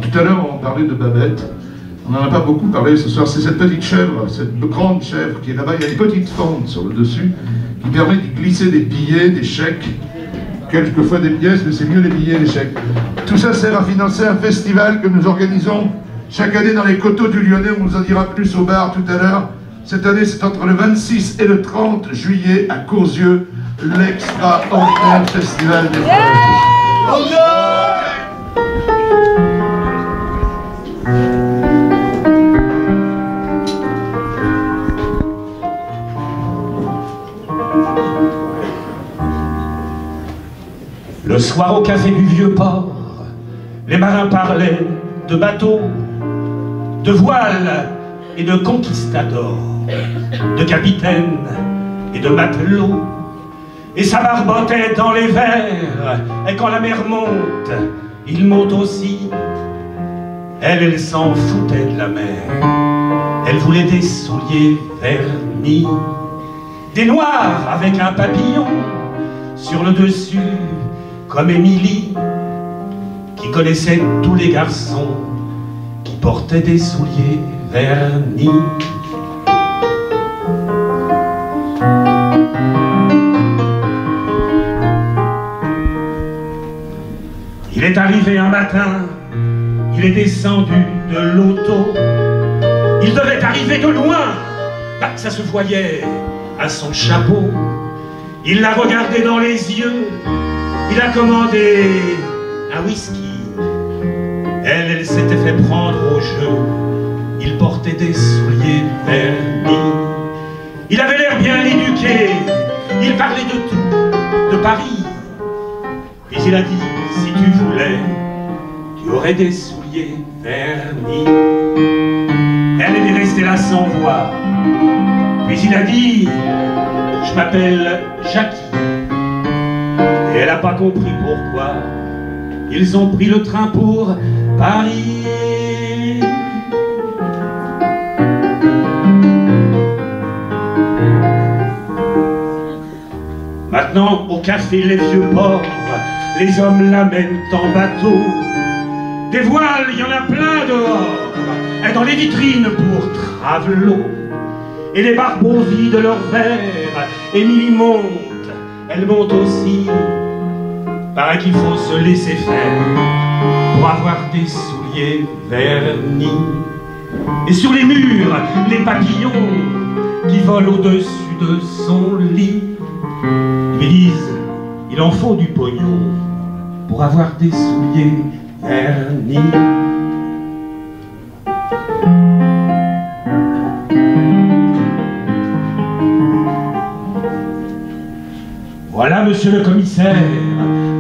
tout à l'heure, on parlait de Babette. On n'en a pas beaucoup parlé ce soir. C'est cette petite chèvre, cette grande chèvre qui est là-bas. Il y a une petite fente sur le dessus qui permet de glisser des billets, des chèques, quelquefois des pièces, mais c'est mieux les billets et les chèques. Tout ça sert à financer un festival que nous organisons chaque année dans les coteaux du Lyonnais. On vous en dira plus au bar tout à l'heure. Cette année, c'est entre le 26 et le 30 juillet à Courzieux, l'extraordinaire festival des Fromages. Le soir au café du Vieux-Port, les marins parlaient de bateaux, de voiles et de conquistadors, de capitaines et de matelots. Et ça barbotait dans les verres, et quand la mer monte, il monte aussi. Elle s'en foutait de la mer, elle voulait des souliers vernis, des noirs avec un papillon sur le dessus, comme Émilie, qui connaissait tous les garçons qui portaient des souliers vernis. Il est arrivé un matin, il est descendu de l'auto. Il devait arriver de loin, ça se voyait à son chapeau. Il l'a regardé dans les yeux, il a commandé un whisky. Elle s'était fait prendre au jeu, il portait des souliers vernis. Il avait l'air bien éduqué, il parlait de tout, de Paris. Puis il a dit, si tu voulais, tu aurais des souliers vernis. Elle est restée là sans voix. Puis il a dit, je m'appelle Jackie. Et elle n'a pas compris pourquoi. Ils ont pris le train pour Paris. Maintenant, au café Les Vieux-Ports, les hommes l'amènent en bateau. Des voiles, il y en a plein dehors, et dans les vitrines pour Travelot. Et les barbeaux vident leurs verres, Émilie monte, elle monte aussi. Paraît qu'il faut se laisser faire pour avoir des souliers vernis. Et sur les murs, les papillons qui volent au-dessus de son lit lui disent, il en faut du pognon pour avoir des souliers vernis. Voilà, monsieur le commissaire,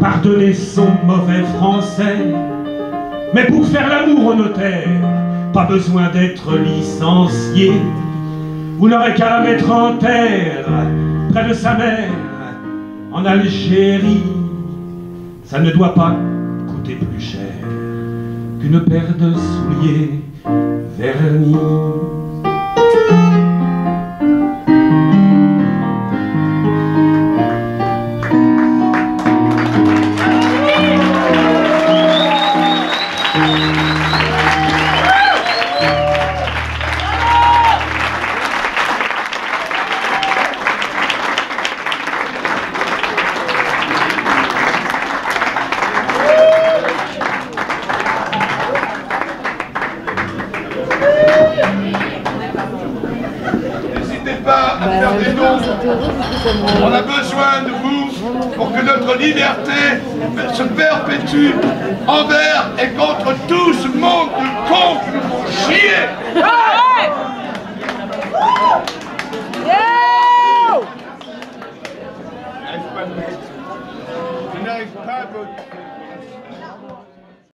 pardonnez son mauvais français, mais pour faire l'amour au notaire, pas besoin d'être licencié. Vous n'aurez qu'à la mettre en terre, près de sa mère, en Algérie. Ça ne doit pas coûter plus cher qu'une paire de souliers vernis. On a besoin de vous pour que notre liberté se perpétue envers et contre tout ce monde de cons qui nous font chier.